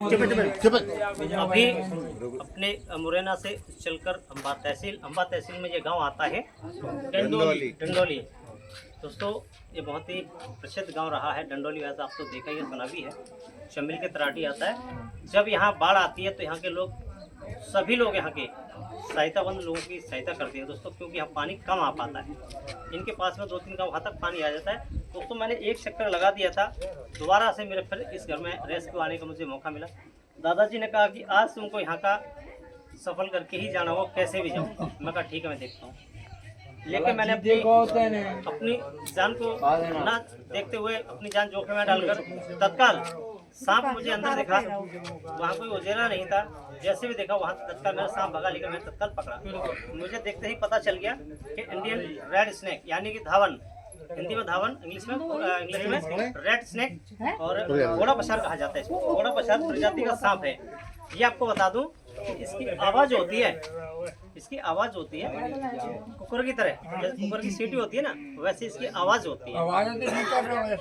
अभी अपने मुरैना से चलकर अंबा तहसील में ये गांव आता है डंडोली। दोस्तों ये बहुत ही प्रसिद्ध गांव रहा है डंडोली। वैसे आप तो देखा ही सुना भी है। शमिल के तराटी आता है। जब यहाँ बाढ़ आती है तो यहाँ के लोग सभी लोग यहाँ के सहायताबंद लोगों की सहायता करते हैं दोस्तों, क्योंकि यहाँ पानी कम आ पाता है। इनके पास में 2-3 गाँव वहाँ तक पानी आ जाता है। दोस्तों मैंने एक चक्कर लगा दिया था, दोबारा से मेरे फिर इस घर में रेस्क्यू आने का मुझे मौका मिला। दादाजी ने कहा कि आज तुमको यहाँ का सफल करके ही जाना होगा, कैसे भी जाओ। मैं कहा ठीक है मैं देखता हूँ। लेकिन मैंने अपनी जान को ना देखते हुए अपनी जान जोखिम में डालकर तत्काल सांप मुझे अंदर देखा, वहाँ कोई उजेला नहीं था। जैसे भी देखा वहाँ तत्काल मेरा सांप भगा, लेकर मैंने तत्काल पकड़ा। मुझे देखते ही पता चल गया कि इंडियन रेड स्नेक यानी कि धावन, हिंदी में धावन, इंग्लिश में रेड स्नेक और घोड़ा पछाड़ कहा जाता है। इसको घोड़ा पछाड़ प्रजाति का सांप है। ये आपको बता दूं कि इसकी आवाज होती है, कुकर की तरह, जैसे कुकर की सीटी होती है ना, वैसे इसकी आवाज होती है।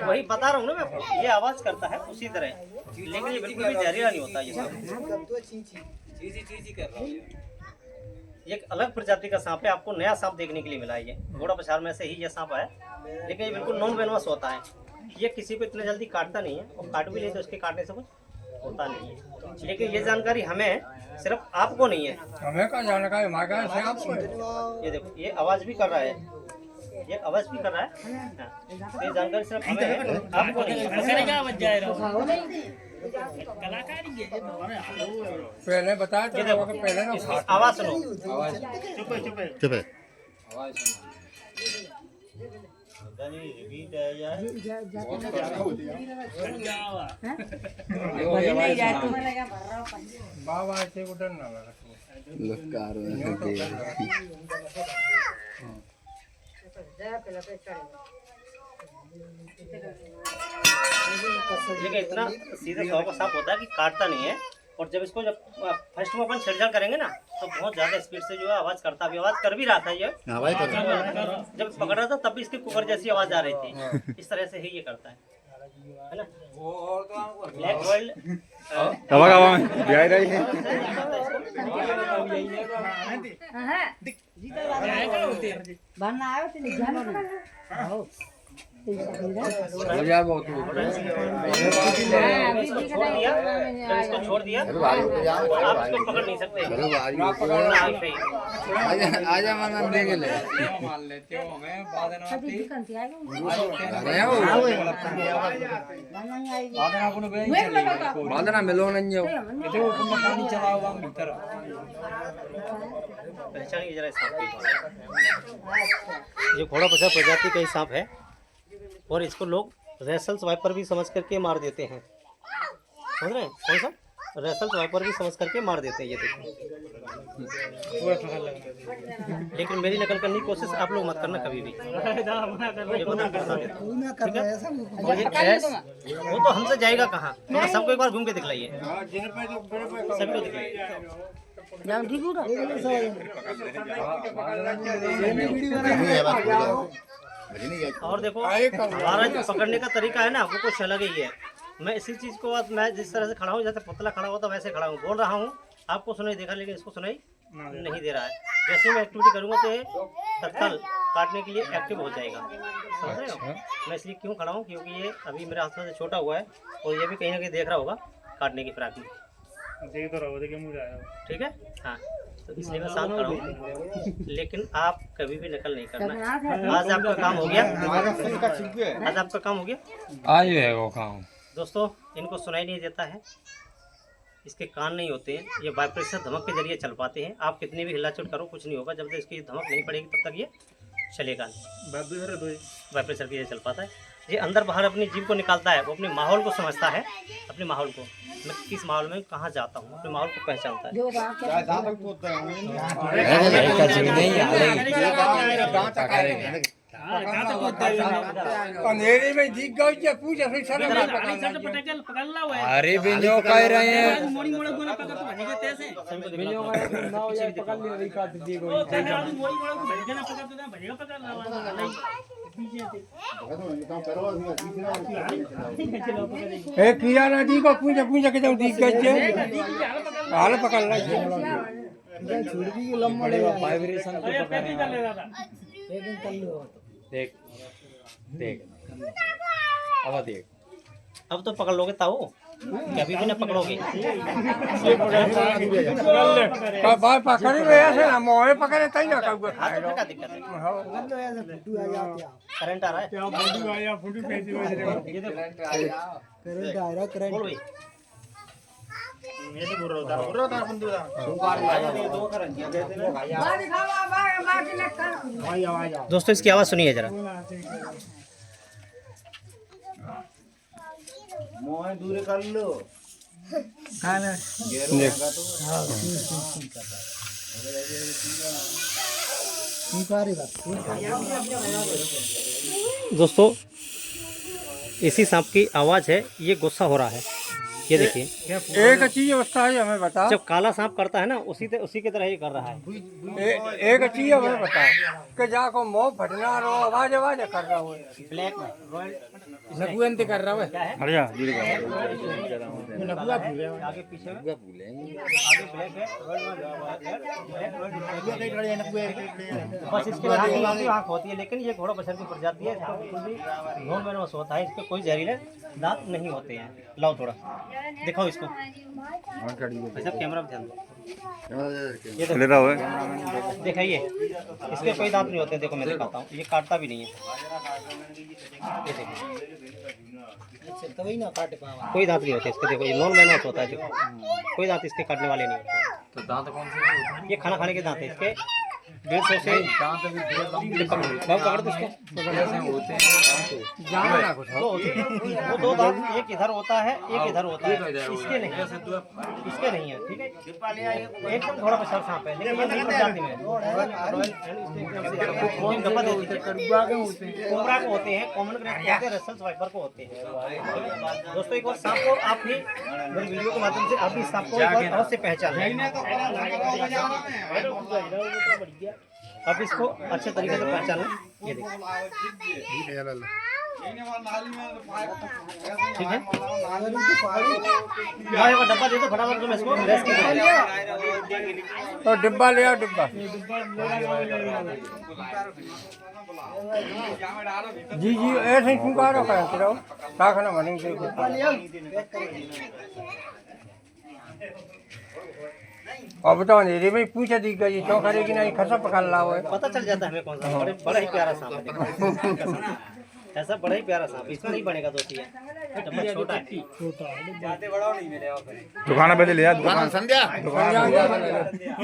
वही बता रहा हूँ ना मैं आपको, ये आवाज करता है उसी तरह, लेकिन ये बिल्कुल भी जहरीला नहीं होता। ये एक अलग प्रजाति का सांप है। आपको नया सांप देखने के लिए मिला है। ये घोड़ा पछाड़ में से ही ये सांप है, लेकिन ये बिल्कुल नॉन वेनमस होता है। ये किसी को इतनी जल्दी काटता नहीं है, और काट भी ले तो इसके काटने से कुछ होता नहीं है। लेकिन ये जानकारी हमें सिर्फ आपको नहीं है, हमें का जानकारी हमारे आपको। ये देखो ये आवाज भी कर रहा है, ये आवाज भी कर रहा है। ये जानकारी सिर्फ हमें है, आपको नहीं है। पहले बताया ये देखो पहले ना इसकी आवाज सुनो। चुप है। बाबा ऐसे को डर ना लगा लेकिन इतना सीधा स्वभाव का सांप होता है कि काटता नहीं है। और जब फर्स्ट में अपन छेड़छाड़ करेंगे ना, तो बहुत ज्यादा स्पीड से जो है आवाज करता भी, आवाज कर भी रहा था। ये जब पकड़ रहा था तब भी इसकी कुकर जैसी आवाज आ रही थी। इस तरह से ही ये करता है ना। ब्लैक वर्ल्ड इसको छोड़ दिया, आप इसको पकड़ नहीं सकते। आजा माना देंगे ले मान लेते हो हमें बादना मिलो नहीं जाओ पानी चलाओ भीतर पहचान की जरा सांप की। ये घोड़ा पछाड़ प्रजाति का ही सांप है, और इसको लोग रेसल्स वाइपर भी समझ करके मार देते हैं। समझ रहे हैं कौन सा? रेसल्स वाइपर भी समझ करके मार देते हैं। ये देखिए, लेकिन मेरी नकल करने की कोशिश आप लोग मत करना कभी भी। ठीक है? और ये गैस वो तो हमसे जाएगा कहाँ? तो सबको एक बार घूम के दिखलाइए, सभी को दिखलाइए। और देखो हमारा जो पकड़ने का तरीका है ना, वो कुछ अलग ही है। मैं इसी चीज़ को मैं जिस तरह से खड़ा हूँ, जैसे पुतला खड़ा हुआ था वैसे खड़ा हूँ, बोल रहा हूँ, आपको सुनाई देखा, लेकिन इसको सुनाई नहीं दे रहा है। जैसे मैं एक्टिविटी करूँगा तो ये तत्काल काटने के लिए एक्टिव हो जाएगा। समझ रहे हो? मैं इसलिए क्यों खड़ा हूँ, क्योंकि ये अभी मेरे हाथ से छोटा हुआ है, और ये भी कहीं ना कहीं देख रहा होगा काटने की फिराक में। ठीक है, हाँ, तो इसलिए मैं साथ खड़ा हूँ। लेकिन आप कभी भी नकल नहीं करना। आज आपका काम हो गया, आज आपका काम हो गया। आज है वो काम। दोस्तों इनको सुनाई नहीं देता है, इसके कान नहीं होते हैं, ये वाइब्रेशन धमक के जरिए चल पाते हैं। आप कितनी भी हिलाचुट करो कुछ नहीं होगा, जब तक इसकी धमक नहीं पड़ेगी तब तक ये चलेगा नहीं। वाइब्रेशन के जरिए चल पाता है। ये अंदर बाहर अपनी जीभ को निकालता है, वो अपने माहौल को समझता है, अपने माहौल को, मैं किस माहौल में कहाँ जाता हूँ, अपने माहौल को पहचानता है। अंधेरे में दिख गई पूछ ऐसे सर अरे बिनो कह रहे हैं बिनो ना हो यार पकड़ लिया वही काट दी गई ए किया ना दी को पूछ पूछ के दिख गई हाल पकड़ ला छुड़की के लंबा वाइब्रेशन को पकड़ देख देख अब देख अब तो पकड़ लोगे ताऊ कभी भी ना पकड़ोगे बार पकड़ी में ऐसे ना मोहे पकड़े तई ना कब हाथ में क्या दिक्कत है करंट आ रहा है ये देखो करंट आ रहा करंट बोल भाई दोस्तों इसकी आवाज सुनिए जरा मोह दूर कर लो दोस्तों इसी सांप की आवाज है ये गुस्सा हो रहा है ये देखिए एक चीज अवस्था है हमें बता जब काला सांप करता है ना उसी की तरह ही कर रहा है एक चीज हमें बता कि जाको मोह फटना रो आवाज आवाज कर रहा हो ब्लैक रॉयल नकुएंते कर रहा है क्या है हट जा आगे पीछे आगे ब्लैक है बस इसके बाद आँख होती है लेकिन ये घोड़ा बछर की प्रजाति है इसका बिल्कुल भी नॉन वेनमस होता है इसके कोई जहरीले दांत नहीं होते हैं लाओ थोड़ा दिखाओ इसको अच्छा कैमरा ध्यान दो ये ले रहा है दिखाइए इसके कोई दांत नहीं होते देखो मैं दिखाता हूँ ये काटता भी नहीं है ये देखो कोई दांत नहीं होते इसके देखो ये नॉन वेनमस होता है देखो कोई दांत इसके काटने वाले नहीं होते तो दांत कौन से ये खाना खाने के दांत है इसके 150 से दांत अभी पकड़ दो इसको होते हैं वो दो दांत एक इधर होता है एक इधर होता है इसके नहीं है ठीक है एकदम थोड़ा बचाव सांप है लेकिन ये नहीं प्रजाति में कोबरा को होते हैं कॉमन ग्रेड को होते हैं रसल वाइपर को होते हैं दोस्तों एक बार सांप को आप भी मेरी वीडियो के माध्यम से आप भी सांप को अवश्य पहचान अब इसको अच्छे तरीके से पहचानो ये देखो ठीक है भाई वो डब्बा दे दो फटाफट तुम इसको तो डिब्बा ले आओ डिब्बा जी जी ऐसे ही पुकारो करते रहो खाना बनेंगे और बताओ अंधेरे में पूछा दी गई क्यों करेगी नहीं खसा पकड़ ला है पता चल जाता है हमें कौन सा बड़ा ही प्यारा सांप है ऐसा बड़ा ही प्यारा सांप इसमें नहीं बनेगा दोस्ती है डब्बा छोटा है ज्यादा बड़ा नहीं मिलेगा दुकान पे ले आ दुकान संध्या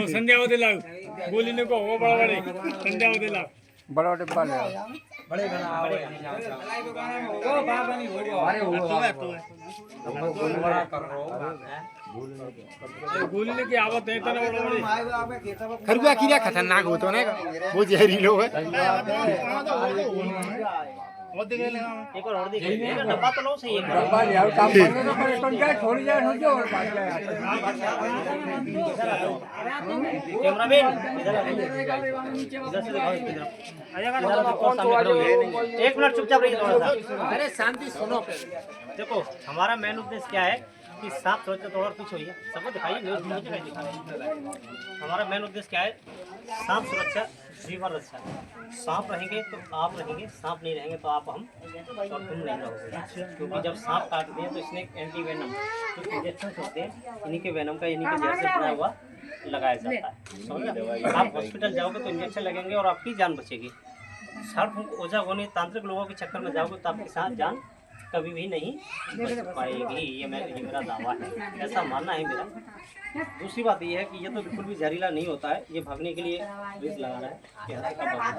संध्या होते लाओ बोली ने को वो बड़ा बड़े संध्या होते लाओ बड़ा डिब्बा ले आओ बड़े गोली की आवत है इतना बड़ा खरगुआ कीड़ा खतरनाक होता है ना वो जहरीलो है एक और देखिए डब्बा तो लो सही है डब्बा ले आओ काम करने तो करे तो क्या छोड़ जाए हो जो और बात जाए कैमरामैन इधर से दिखाओ इसकी तरफ एक मिनट चुपचाप रहिए थोड़ा सा अरे शांति सुनो देखो हमारा मेन उद्देश्य क्या है कि सांप सुरक्षा थोड़ा पीछे होइए सबको दिखाइए मुझे नहीं दिखा रहे हमारा मेन उद्देश्य क्या है सांप सुरक्षा जीवन रक्षा सांप रहेंगे तो आप रहेंगे सांप नहीं रहेंगे तो आप हम और तुम नहीं रहोगे क्योंकि जब सांप काटते हैं तो इसमें एंटी वेनम कुछ इंजेक्शन होते हैं इन्हीं के वेनम का इन्हीं के जहर से बना हुआ लगाया जाता है समझ आप हॉस्पिटल जाओगे तो इंजेक्शन लगेंगे और आपकी जान बचेगी सर्प ओझा गोनी तांत्रिक लोगों के चक्कर में जाओगे तो आपके साथ जान कभी भी नहीं बच पाएगी ये मेरा दावा है ऐसा मानना है मेरा दूसरी बात ये है कि ये तो बिल्कुल भी जहरीला नहीं होता है ये भागने के लिए रेस लगा रहा है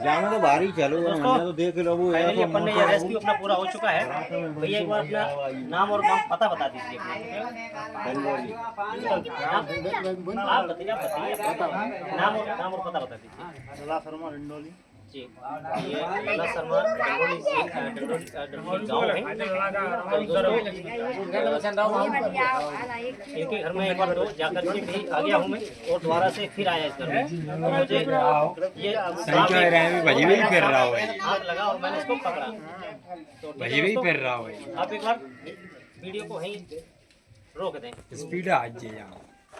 जाना तो बाहरी चलो तो देख लो वो फाइनली अपन ने ये रेस्क्यू अपना पूरा हो चुका है भैया एक बार अपना नाम और नाम पता बता दीजिए आप बताइए नाम और पता बता दीजिए शर्मा रंडोली जी ये कला शर्मा डंडोली से डंडोली गाँव है। इनके घर में एक बार तो जाकर के भी आ गया हूँ मैं और दोबारा से फिर आया इस घर में। तो मुझे ये भाजी भी फिर रहा हो हाथ लगा और मैंने इसको पकड़ा। तो भाजी भी फिर रहा हो आप एक बार वीडियो को वहीं रोक दें। स्पीड आज यहाँ